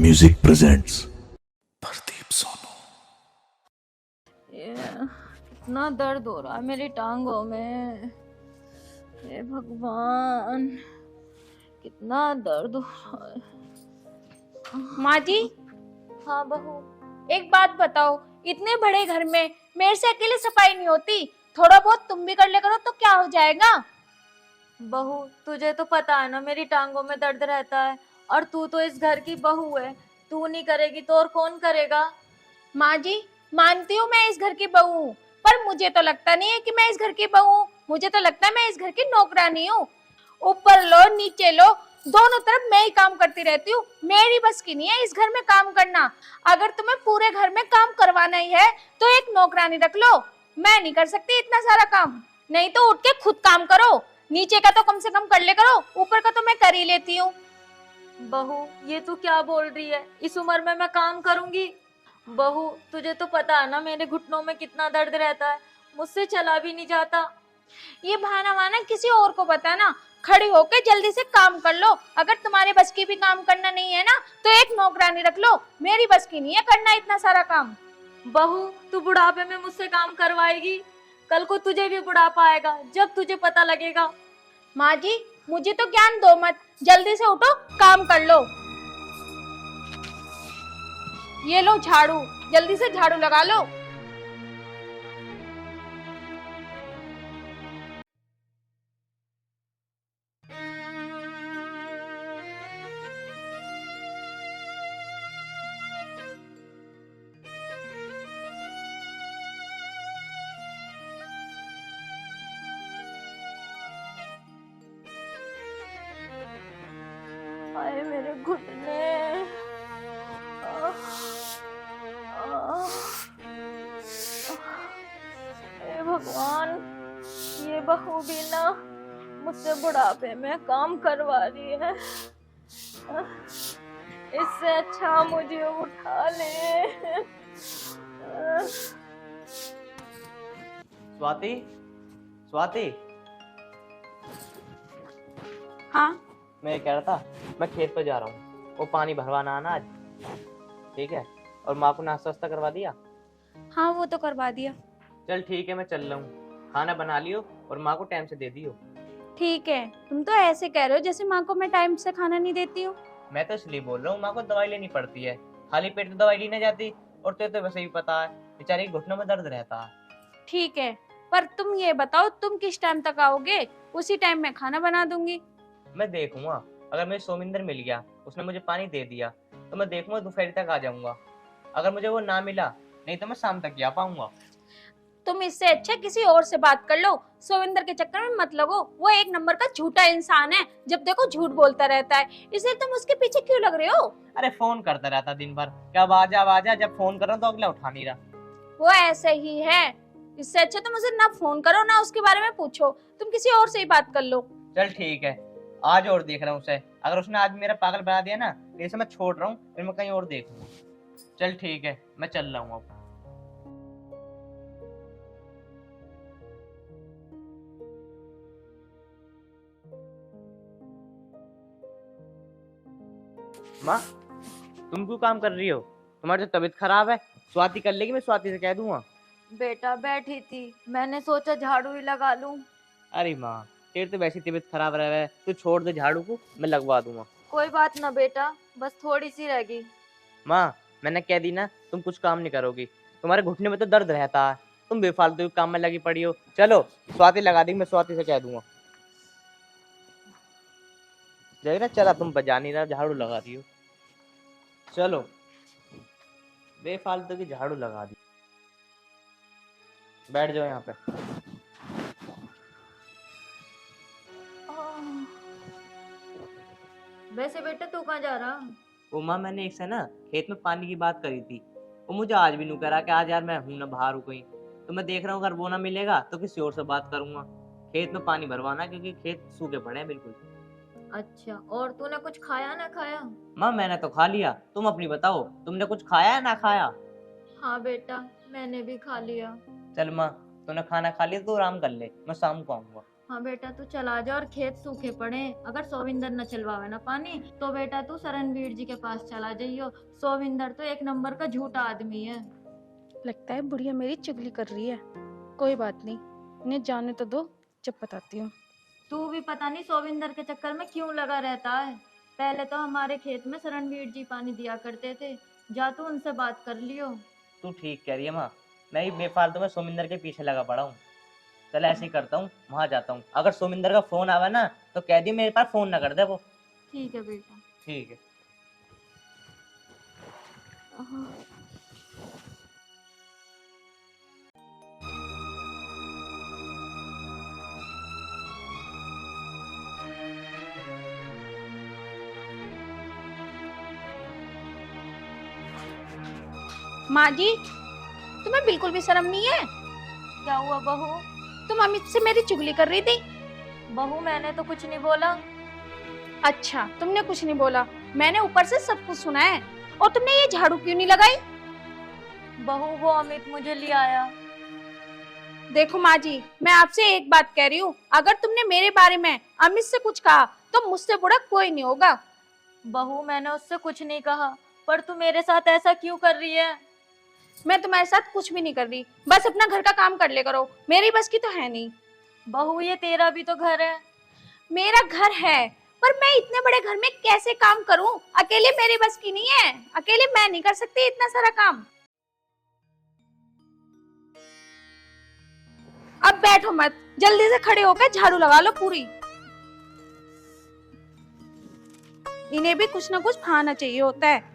Music presents Pradeep Sonu. इतना दर्द हो रहा है मेरी टांगों में। हे भगवान, कितना दर्द हो रहा है। माँ जी, हाँ बहू। एक बात बताओ, इतने बड़े घर में मेरे से अकेले सफाई नहीं होती, थोड़ा बहुत तुम भी कर ले करो तो क्या हो जाएगा। बहू, तुझे तो पता है ना मेरी टांगों में दर्द रहता है, और तू तो इस घर की बहू है। तू नहीं करेगी तो और कौन करेगा। माँ जी, मानती हूँ मैं इस घर की बहू हूँ, पर मुझे तो लगता नहीं है कि मैं इस घर की बहू हूँ। मुझे तो लगता है मैं इस घर की नौकरानी हूँ। ऊपर लो नीचे लो, दोनों तरफ मैं ही काम करती रहती हूँ। मेरी बस की नहीं है इस घर में काम करना। अगर तुम्हें पूरे घर में काम करवाना ही है तो एक नौकरानी रख लो। मैं नहीं कर सकती इतना सारा काम, नहीं तो उठ के खुद काम करो। नीचे का तो कम से कम कर ले करो, ऊपर का तो मैं कर ही लेती हूँ। बहू, ये तू क्या बोल रही है? इस उम्र में मैं काम करूंगी? बहू, तुझे तो पता है ना मेरे घुटनों में कितना दर्द रहता है, मुझसे चला भी नहीं जाता। ये बहाना वाना किसी और को बताना। खड़ी होके जल्दी से काम कर लो। अगर तुम्हारे बस की भी काम करना नहीं है ना तो एक नौकरानी रख लो। मेरी बस की नहीं है करना इतना सारा काम। बहू, तू बुढ़ापे में मुझसे काम करवाएगी? कल को तुझे भी बुढ़ापा आएगा, जब तुझे पता लगेगा। माँ जी, मुझे तो ज्ञान दो मत, जल्दी से उठो काम कर लो। ये लो झाड़ू, जल्दी से झाड़ू लगा लो। हाय मेरे घुटने। आह, आह, हे भगवान, ये बहू भी ना मुझसे बुढ़ापे में काम करवा रही है। इससे अच्छा मुझे उठा ले। स्वाति, स्वाति, हाँ, मैं ये कह रहा था, मैं खेत पे जा रहा हूँ, वो पानी भरवाना आना आज, ठीक है? और माँ को नाश्ता वास्ता करवा दिया? हाँ वो तो करवा दिया। चल ठीक है, मैं चल रहा हूँ। खाना बना लियो और माँ को टाइम से दे दियो। ठीक है, तुम तो ऐसे कह रहे हो जैसे माँ को मैं टाइम से खाना नहीं देती हूँ। मैं तो इसलिए बोल रहा हूँ, माँ को दवाई लेनी पड़ती है, खाली पेट तो दवाई ली नहीं जाती। और तुझे तो वैसे भी पता है, बेचारी के घुटनों में दर्द रहता है। ठीक है, पर तुम ये बताओ तुम किस टाइम तक आओगे, उसी टाइम मैं खाना बना दूंगी। मैं देखूंगा, अगर मुझे सोमिंदर मिल गया, उसने मुझे पानी दे दिया, तो मैं देखूंगा दोपहर तक आ जाऊंगा। अगर मुझे वो ना मिला, नहीं तो मैं शाम तक ही आ पाऊंगा। तुम इससे अच्छा किसी और से बात कर लो। सोविंदर के चक्कर में मत लगो, वो एक नंबर का झूठा इंसान है, जब देखो झूठ बोलता रहता है। इसलिए तुम उसके पीछे क्यों लग रहे हो? अरे फोन करता रहता दिन भर, क्या अब आजा, जब फोन कर रहा हूं तो अगला उठा नहीं रहा। वो ऐसे ही है। इससे अच्छा तुम उसे ना फोन करो ना उसके बारे में पूछो, तुम किसी और से ही बात कर लो। चल ठीक है, आज और देख रहा हूँ उसे। अगर उसने आज मेरा पागल बना दिया ना, तो इसे मैं छोड़ रहा हूँ, फिर मैं कहीं और देखूंगा। चल ठीक है, मैं चल रहा हूँ अब। माँ, तुम क्यों काम कर रही हो? तुम्हारी तो तबीयत खराब है। स्वाति कर लेगी, मैं स्वाति से कह दूंगा। बेटा बैठी थी, मैंने सोचा झाड़ू ही लगा लूं। अरे माँ, तेरी तो वैसी तबीयत खराब रह है, तू छोड़ दे झाड़ू को, मैं लगवा दूंगा। कोई बात ना बेटा, बस थोड़ी सी रह गई। माँ, मैंने कह दी ना, तुम कुछ काम नहीं करोगी। तुम्हारे घुटने में तो दर्द रहता है, तुम बेफालतू के काम में लगी पड़ी हो। चलो, स्वाति लगा देगी, मैं स्वाति से कह दूंगा। देख ना, चला तुम बजा नहीं रहा, झाड़ू लगा रही हो। चलो, बेफालतू की झाड़ू लगा दी। बैठ जाओ यहाँ पे। वैसे बेटा तू कहाँ जा रहा? वो माँ, मैंने एक से ना खेत में पानी की बात करी थी, वो मुझे आज भी नहीं करा कि आज यार मैं हूं ना बाहर हूँ कहीं। तो मैं देख रहा हूँ, अगर वो ना मिलेगा तो किसी और से बात करूंगा। खेत में पानी भरवाना, क्योंकि खेत सूखे पड़े हैं बिल्कुल। अच्छा, और तूने कुछ खाया ना खाया? माँ, मैंने तो खा लिया, तुम अपनी बताओ, तुमने कुछ खाया है ना खाया? हाँ बेटा, मैंने भी खा लिया। चल माँ, तूने खाना खा लिया तो आराम कर ले, मैं शाम को आऊंगा। हाँ बेटा तू चला जा, और खेत सूखे पड़े, अगर सोविंदर न चलवावे ना पानी तो बेटा तू शरणवीर जी के पास चला जाइयो। सोविंदर तो एक नंबर का झूठा आदमी है। लगता है बुढ़िया मेरी चुगली कर रही है। कोई बात नहीं, इन्हें जाने तो दो, जब बताती हूँ। तू भी पता नहीं सोविंदर के चक्कर में क्यों लगा रहता है। पहले तो हमारे खेत में शरणवीर जी पानी दिया करते थे, जा तू उनसे बात कर लियो। तू ठीक कह रही है माँ, मैं ही बेफालतू में सोमिंदर के पीछे लगा पड़ा हूँ। चल ऐसे ही करता हूँ, वहां जाता हूँ। अगर सोमिंदर का फोन आवा ना तो कह दी मेरे पास फोन ना कर दे वो। ठीक है बेटा। ठीक है। माँ जी, तुम्हें बिल्कुल भी शर्म नहीं है? क्या हुआ बहू? तुम अमित से मेरी चुगली कर रही थी। बहू मैंने तो कुछ नहीं बोला। अच्छा, तुमने कुछ नहीं बोला, मैंने ऊपर से सब कुछ सुना है। और तुमने ये झाड़ू क्यों नहीं लगाई? बहू वो अमित मुझे ले आया। देखो माँ जी, मैं आपसे एक बात कह रही हूँ, अगर तुमने मेरे बारे में अमित से कुछ कहा तो मुझसे बुरा कोई नहीं होगा। बहू मैंने उससे कुछ नहीं कहा, पर तू मेरे साथ ऐसा क्यों कर रही है? मैं तुम्हारे साथ कुछ भी नहीं कर रही, बस अपना घर का काम कर ले करो, मेरी बस की तो है नहीं। बहू ये तेरा भी तो घर है। मेरा घर है, पर मैं इतने बड़े घर में कैसे काम करूं? अकेले मेरी बस की नहीं है, अकेले मैं नहीं कर सकती इतना सारा काम। अब बैठो मत, जल्दी से खड़े होकर झाड़ू लगा लो पूरी। इन्हें भी कुछ ना कुछ खाना चाहिए होता है।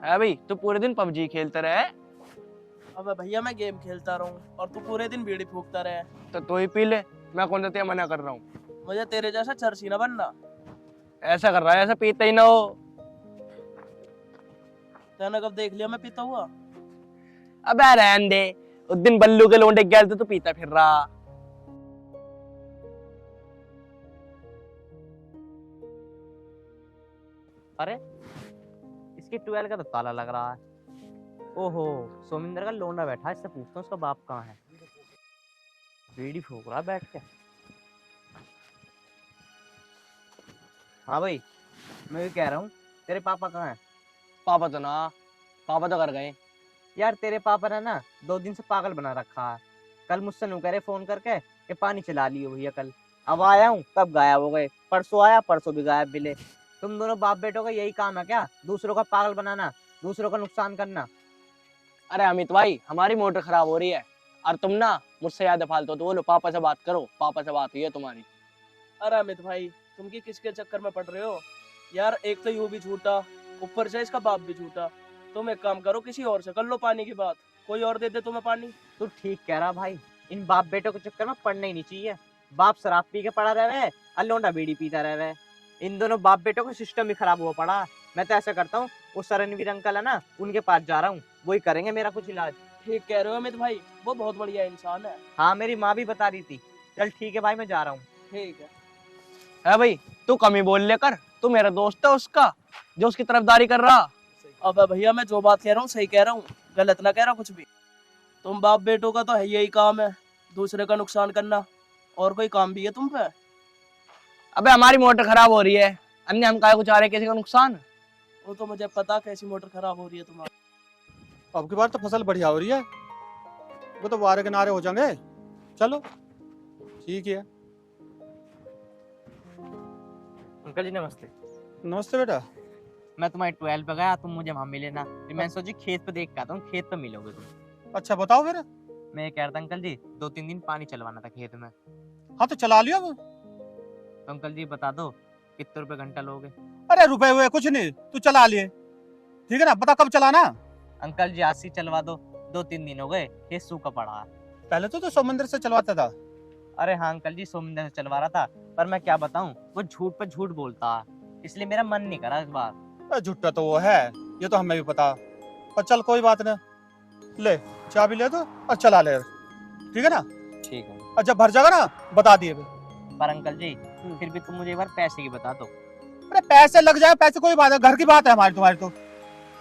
है भाई, तू पूरे दिन पबजी खेलता रहे। अबे भैया मैं गेम खेलता रहूं और तू पूरे दिन बीड़ी फूकता रहे। तो तू ही पी ले, मैं कौन सा तेरा मना कर रहा हूँ। मुझे तेरे जैसा चर्ची ना बनना। ऐसा कर रहा है, ऐसा पीता ही ना हो। तूने कब देख लिया मैं पीता हुआ? अबे रहन दे, उस दिन बल्लू के लोंडे गया तो तू पीता फिर रहा। अरे इसके 12 का तो ताला लग रहा है। ओहो, सोमिंदर का लोंडा बैठा है, इससे पूछता हूँ उसका बाप कहाँ है। बीड़ी फूक रहा बैठ के। हाँ भाई, मैं भी कह रहा हूँ, तेरे पापा कहाँ हैं? पापा तो कर गए। यार तेरे पापा ने ना 2 दिन से पागल बना रखा है। कल मुझसे नु करे फोन करके कि पानी चला लियो भैया कल। अब आया हूँ तब गायब हो गए, परसों आया परसों भी गायब मिले। तुम दोनों बाप बेटों का यही काम है क्या? दूसरों का पागल बनाना, दूसरों का नुकसान करना। अरे अमित भाई, हमारी मोटर खराब हो रही है और तुम ना मुझसे ज्यादा फालतू तो बोलो, पापा से बात करो, पापा से बात हुई है तुम्हारी। अरे अमित भाई, तुम की किसके चक्कर में पड़ रहे हो यार? एक तो यू भी झूठा, ऊपर से इसका बाप भी झूठा। तुम एक काम करो, किसी और से कर लो पानी की बात, कोई और दे दे तुम्हें पानी। तू ठीक कह रहा भाई, इन बाप बेटों के चक्कर में पड़ना ही नहीं चाहिए। बाप शराब पी के पड़ा रहे और लोंडा बीड़ी पीता रहे। इन दोनों बाप बेटों का सिस्टम भी खराब हुआ पड़ा। मैं तो ऐसा करता हूँ, वो शरणवीर अंकल है ना, उनके पास जा रहा हूँ, वही करेंगे मेरा कुछ इलाज। ठीक कह रहे हो अमित भाई, वो बहुत बढ़िया इंसान है। हाँ मेरी माँ भी बता रही थी। चल ठीक है भाई, मैं जा रहा हूँ। ठीक है। है भाई, तू कम ही बोल लेकर, तू मेरा दोस्त है उसका जो उसकी तरफदारी कर रहा। अब भैया मैं जो बात कह रहा हूँ सही कह रहा हूँ, गलत ना कह रहा कुछ भी। तुम बाप बेटों का तो है यही काम है, दूसरे का नुकसान करना। और कोई काम भी है तुम पे? अबे हमारी मोटर खराब हो रही है, अन्य हम काय को चाह रहे किसी का नुकसान। वो तो मुझे पता कैसी मोटर खराब हो रही है तुम्हारी। अब की बार तो फसल बढ़िया हो रही है, वो तो वारे किनारे हो जाएंगे। चलो ठीक है। अंकल जी नमस्ते। नमस्ते बेटा। मैं तुम्हारी 12 पे गया, तुम मुझे वहां मिले ना, फिर मैं सोची खेत पे देख के आता हूँ, खेत पे मिलोगे तुम। अच्छा बताओ फिर। मैं ये कह रहा था अंकल जी, 2-3 दिन पानी चलवाना था खेत में। हाँ तो चला लियो अब। तो अंकल जी बता दो कितने रुपए घंटा लोगे? अरे रुपए हुए कुछ नहीं, तू चला लिए, ठीक है ना? बता कब चलाना? अंकल जी आज से चलवा दो, 2-3 दिन हो गए, खेत सूखा पड़ा है। पहले तो समुद्र से चलवाता था। अरे हाँ अंकल जी, सोमिंदर से चलवा रहा था, पर मैं क्या बताऊं, वो झूठ पे झूठ बोलता है, इसलिए मेरा मन नहीं करा इस बार। झुट्टा तो वो है, ये तो हमें भी पता। पर चल कोई बात नहीं, ले चाबी ले दो और चला ले, ठीक है ना? ठीक है। और जब भर जाएगा ना बता दिए। पर अंकल जी फिर भी तुम मुझे एक बार पैसे की बता दो। अरे पैसे लग जाए, पैसे कोई बात है, घर की बात है हमारी तुम्हारी तो।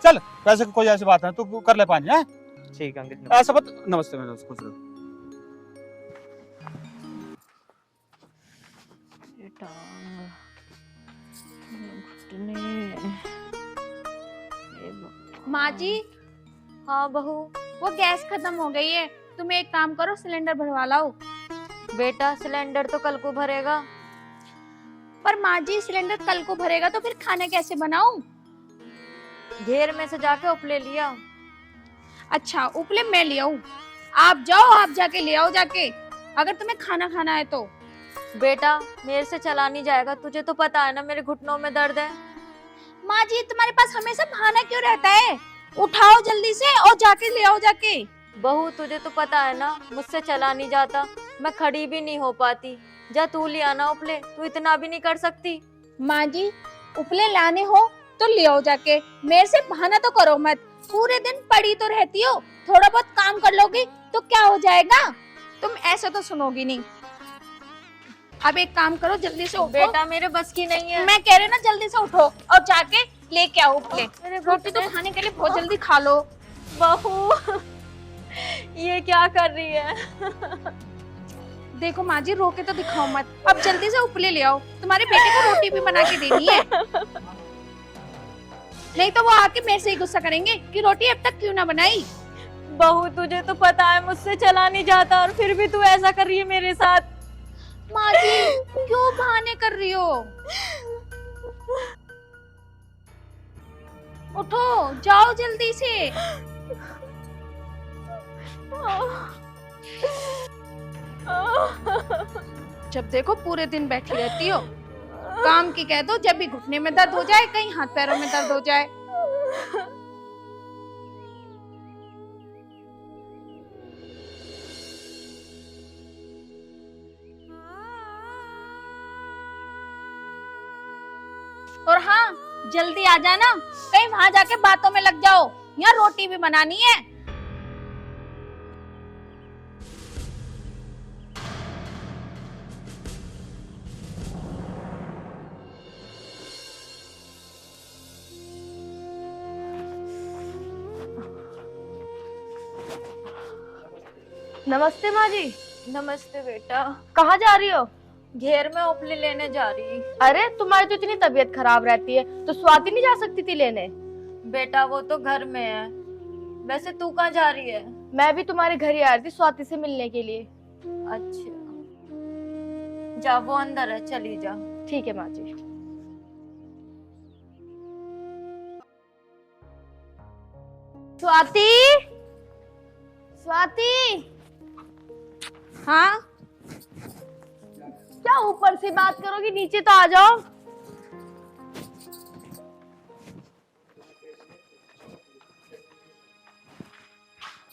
चल, पैसे की कोई ऐसी बात है, तू कर ले पानी है। ठीक है अंकित, ऐसा मत, नमस्ते मैंने खुश रहो। माँ जी, हाँ बहू। वो गैस खत्म हो गई है, तुम एक काम करो सिलेंडर भरवा लाओ। बेटा सिलेंडर तो कल को भरेगा। पर माँ जी सिलेंडर कल को भरेगा तो फिर खाना कैसे बनाऊं? घेर में से जाके उपले लिया। अच्छा उपले मैं ले आऊं? आप जाओ, आप जाके ले आओ जाके, अगर तुम्हें खाना खाना है तो। बेटा मेरे से चला नहीं जाएगा, तुझे तो पता है ना मेरे घुटनों में दर्द है। माँ जी तुम्हारे पास हमेशा बहाना क्यों रहता है? उठाओ जल्दी से और जाके ले आओ जाके। बहू तुझे तो पता है ना मुझसे चला नहीं जाता, मैं खड़ी भी नहीं हो पाती। जा तू ले आना उपले, तू इतना भी नहीं कर सकती। माँ जी उपले लाने हो तो ले आओ जाके, मेरे से बहाना तो करो मत। पूरे दिन पड़ी तो रहती हो, थोड़ा बहुत काम कर लोगी तो क्या हो जाएगा? तुम ऐसे तो सुनोगी नहीं। अब एक काम करो, जल्दी से उठो। बेटा मेरे बस की नहीं है। मैं कह रही हूँ ना, जल्दी से उठो और जाके लेके आओ उपले। मेरे रोटी तो खाने के लिए बहुत जल्दी खा लो। बहू ये क्या कर रही है? देखो माँ जी रो के तो दिखाओ मत, अब जल्दी से उपले ले आओ, तुम्हारे बेटे को रोटी भी बना के देनी है। नहीं तो वो आके मेरे से ही गुस्सा करेंगे कि रोटी अब तक क्यों ना बनाई। बहू तुझे तो पता है मुझसे चला नहीं जाता और फिर भी तू ऐसा कर रही है मेरे साथ। माँ जी क्यों बहाने कर रही हो? उठो जाओ जल्दी से। जब देखो पूरे दिन बैठी रहती हो, काम की कह दो, जब भी घुटने में दर्द हो जाए, कहीं हाथ पैरों में दर्द हो जाए। और हाँ जल्दी आ जाना, कहीं वहां जाके बातों में लग जाओ, यहाँ रोटी भी बनानी है। नमस्ते माँ जी। नमस्ते बेटा। कहाँ जा रही हो? घेर में उपले लेने जा रही। अरे तुम्हारी तो इतनी तबीयत खराब रहती है, तो स्वाति नहीं जा सकती थी लेने? बेटा वो तो घर में है, वैसे तू कहाँ जा रही है? मैं भी तुम्हारे घर ही आ रही थी स्वाति से मिलने के लिए। अच्छा जा, वो अंदर है, चली जा। ठीक है माँ जी। स्वाति, स्वाति। हाँ क्या ऊपर से बात करोगी, नीचे तो आ जाओ।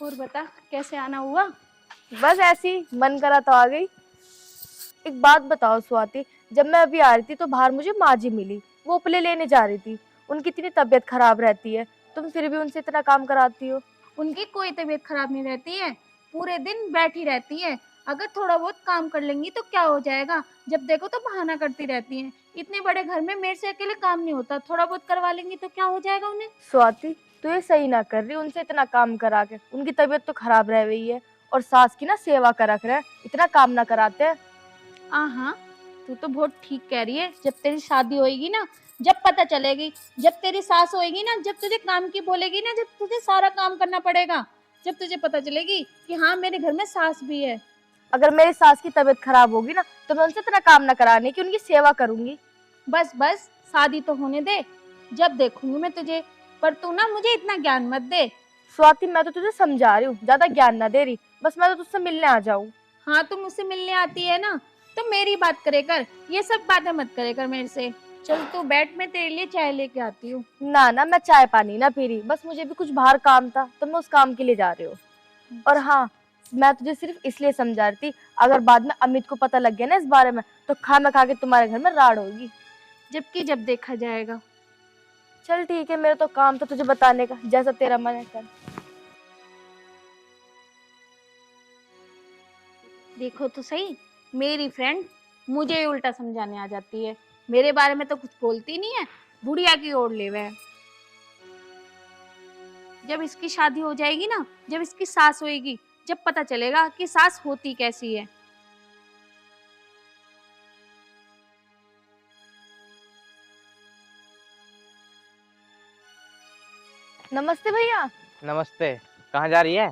और बता कैसे आना हुआ? बस ऐसी मन करा तो आ गई। एक बात बताओ स्वाति, जब मैं अभी आ रही थी तो बाहर मुझे माँ जी मिली, वो उपले लेने जा रही थी। उनकी इतनी तबीयत खराब रहती है, तुम फिर भी उनसे इतना काम कराती हो। उनकी कोई तबीयत खराब नहीं रहती है, पूरे दिन बैठी रहती है। अगर थोड़ा बहुत काम कर लेंगी तो क्या हो जाएगा? जब देखो तो बहाना करती रहती हैं। इतने बड़े घर में मेरे से अकेले काम नहीं होता, थोड़ा बहुत करवा लेंगी तो क्या हो जाएगा उन्हें? स्वाति तू ये सही ना कर रही, उनसे इतना काम करा के। उनकी तबीयत तो खराब रह गई है, और सास की ना सेवा कर रख रहे हैं, इतना काम ना कराते हैं। हाँ तू तो बहुत ठीक कह रही है। जब तेरी शादी होएगी ना, जब पता चलेगी, जब तेरी सास होएगी ना, जब तुझे काम की बोलेगी ना, जब तुझे सारा काम करना पड़ेगा, जब तुझे पता चलेगी कि हाँ मेरे घर में सास भी है। अगर मेरी सास की तबीयत खराब होगी ना, तो मैं उनसे इतना काम ना कराने की उनकी सेवा करूंगी। बस बस शादी तो होने दे, जब देखूंगी मैं तुझे। पर तू ना मुझे इतना ज्ञान मत दे। स्वाति मैं तो तुझे समझा रही हूँ, ज्यादा ज्ञान ना दे रही, बस मैं तो तुझसे मिलने आ जाऊँ। हाँ तुम मुझसे मिलने आती है ना, तो मेरी बात करे कर, ये सब बातें मत करे कर मेरे से। चल तू बैठ, मैं तेरे लिए चाय लेके आती हूँ। ना ना मैं चाय पानी ना पी रही, बस मुझे भी कुछ बाहर काम था तो मैं उस काम के लिए जा रही हूँ। और हाँ मैं तुझे सिर्फ इसलिए समझा रही थी, अगर बाद में अमित को पता लग गया ना इस बारे में, तो खाना खा के तुम्हारे घर में राड़ होगी। जबकि जब देखा जाएगा। चल ठीक है, मेरा तो काम था तुझे बताने का, जैसा तेरा मन है कर। देखो तो सही, मेरी फ्रेंड मुझे ही उल्टा समझाने आ जाती है। मेरे बारे में तो कुछ बोलती नहीं है, बुढ़िया की ओर ले हुए है। जब इसकी शादी हो जाएगी ना, जब इसकी सास होएगी, जब पता चलेगा कि सास होती कैसी है। नमस्ते भैया। नमस्ते। कहाँ जा रही है?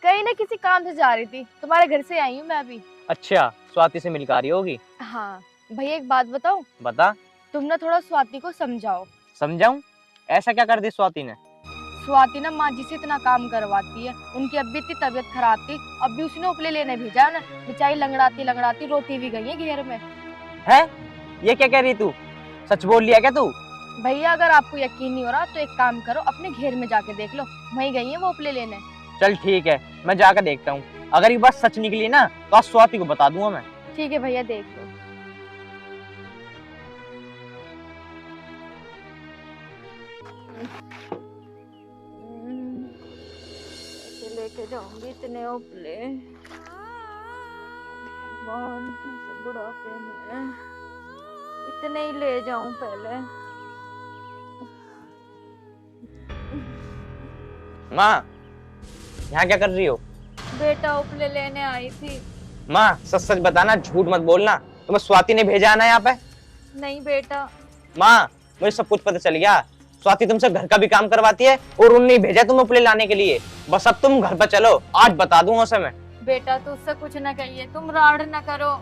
कहीं ना किसी काम से जा रही थी, तुम्हारे घर से आई हूँ मैं अभी। अच्छा, स्वाति से मिलकर आ रही होगी। हाँ भैया, एक बात बताऊं? बता। तुम ना थोड़ा स्वाति को समझाओ। समझाऊं? ऐसा क्या कर दी स्वाति ने? स्वाति ना माँ जी से इतना काम करवाती है, उनकी अब भी इतनी तबीयत खराब थी, अब भी उसने उपले लेने भेजा ना, बेचारी लंगड़ाती लंगड़ाती रोती भी गई है घेर में। है? ये क्या कह रही तू? सच बोल लिया क्या तू? भैया अगर आपको यकीन नहीं हो रहा तो एक काम करो, अपने घेर में जाके देख लो, वहीं गई है वो उपले लेने। चल ठीक है, मैं जाकर देखता हूँ। अगर ये बात सच निकली ना तो आज स्वाति को बता दूंगा मैं। ठीक है भैया, देख लो। ऐसे लेके जाऊंगी इतने उपले, भगवान, ऐसे बुढ़ापे में इतने ही ले जाऊं पहले। माँ, यहाँ क्या कर रही हो? बेटा उपले लेने आई थी। माँ सच सच बताना, झूठ मत बोलना। तुम्हें स्वाति ने भेजा है ना यहाँ पे? नहीं बेटा। माँ, मुझे सब कुछ पता चल गया। स्वाति तुमसे घर का भी काम करवाती है और उन्होंने भेजा तुम्हें उपले लाने के लिए। बस अब तुम घर पर चलो, आज बता दूंगा उसे मैं। बेटा तुझसे कुछ न कहिए, तुम राड़ न करो।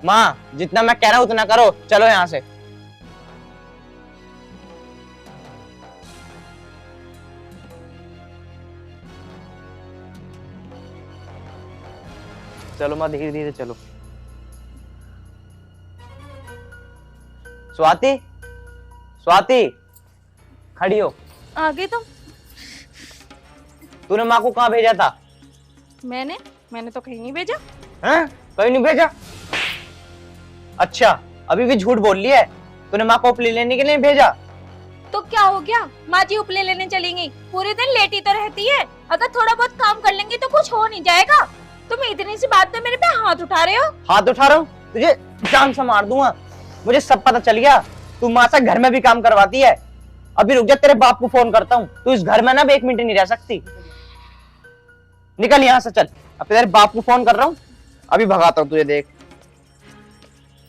माँ, जितना मैं कह रहा हूँ उतना करो, चलो यहाँ से। चलो माँ, धीरे धीरे चलो। स्वाति, स्वाति, खड़ी हो। आ गई तुम? तूने माँ को कहाँ भेजा था? मैंने तो कहीं नहीं भेजा। हैं? कहीं नहीं भेजा? अच्छा, अभी भी झूठ बोल लिया है। तूने माँ को उपले लेने के लिए भेजा? तो क्या हो गया, माँ जी उपले लेने चलेंगी, पूरे दिन लेटी तो रहती है। अगर थोड़ा बहुत काम कर लेंगी तो कुछ हो नहीं जाएगा। तुम इतनी सी बात पे मेरे पे हाथ उठा रहे हो? हाथ उठा रहा हूँ? तुझे जान से मार दूंगा। मुझे सब पता चल गया, तू माँ से घर में भी काम करवाती है। अभी रुक जा, तेरे बाप को फोन करता हूँ। तू इस घर में ना एक मिनट नहीं रह सकती। निकल यहाँ से, चल। अब तेरे बाप को फोन कर रहा हूँ, अभी भगाता हूँ तुझे, देख।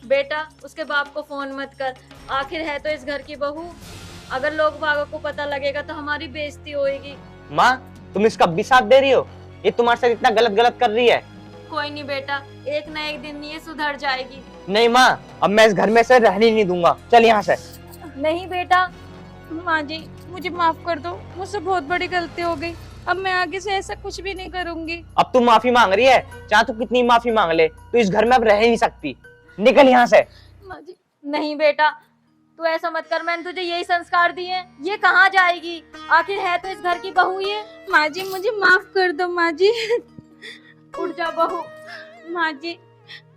बेटा उसके बाप को फोन मत कर, आखिर है तो इस घर की बहू। अगर लोग बागों को पता लगेगा तो हमारी बेइज्जती होएगी। माँ, तुम इसका भी साथ दे रही हो? ये तुम्हारे साथ इतना गलत गलत कर रही है। कोई नहीं बेटा, एक न एक दिन ये सुधर जाएगी। नहीं माँ, अब मैं इस घर में से रहने नहीं दूंगा। चल यहाँ से। नहीं बेटा। माँ जी मुझे माफ कर दो, मुझसे बहुत बड़ी गलती हो गई। अब मैं आगे से ऐसा कुछ भी नहीं करूंगी। अब तू माफी मांग रही है, चाहे तू कितनी माफी मांग ले, तू इस घर में अब रह ही नहीं सकती। निकल यहाँ से। माँ जी नहीं बेटा, तू ऐसा मत कर, मैंने तुझे यही संस्कार दिए हैं। ये कहाँ जाएगी, आखिर है तो इस घर की बहू ये। माँ जी मुझे माफ कर दो माँ जी। उठ जा बहू। माँ जी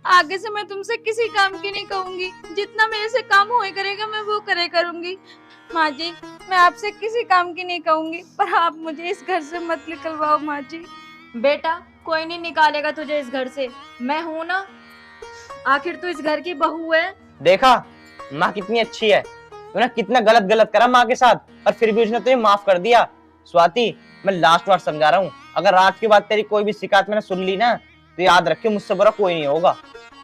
आगे से मैं तुमसे किसी काम की नहीं कहूंगी, जितना मेरे से काम होए करेगा मैं वो करे करूंगी। माँ जी मैं आपसे किसी काम की नहीं कहूंगी, पर आप मुझे इस घर से मत निकलवाओ माँ जी। बेटा कोई नहीं निकालेगा तुझे इस घर से, मैं हूं ना, आखिर तू इस घर की बहू है। देखा माँ कितनी अच्छी है। तूने कितना गलत गलत करा माँ के साथ, और फिर भी उसने तुझे माफ कर दिया। स्वाति, मैं लास्ट बार समझा रहा हूँ, अगर आज के बाद तेरी कोई भी शिकायत मैंने सुन ली ना, तो याद रखियो मुझसे बुरा कोई नहीं होगा।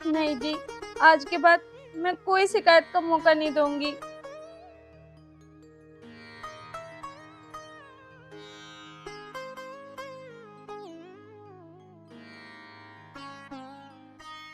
नहीं जी, आज के बाद मैं कोई शिकायत का मौका नहीं दूंगी।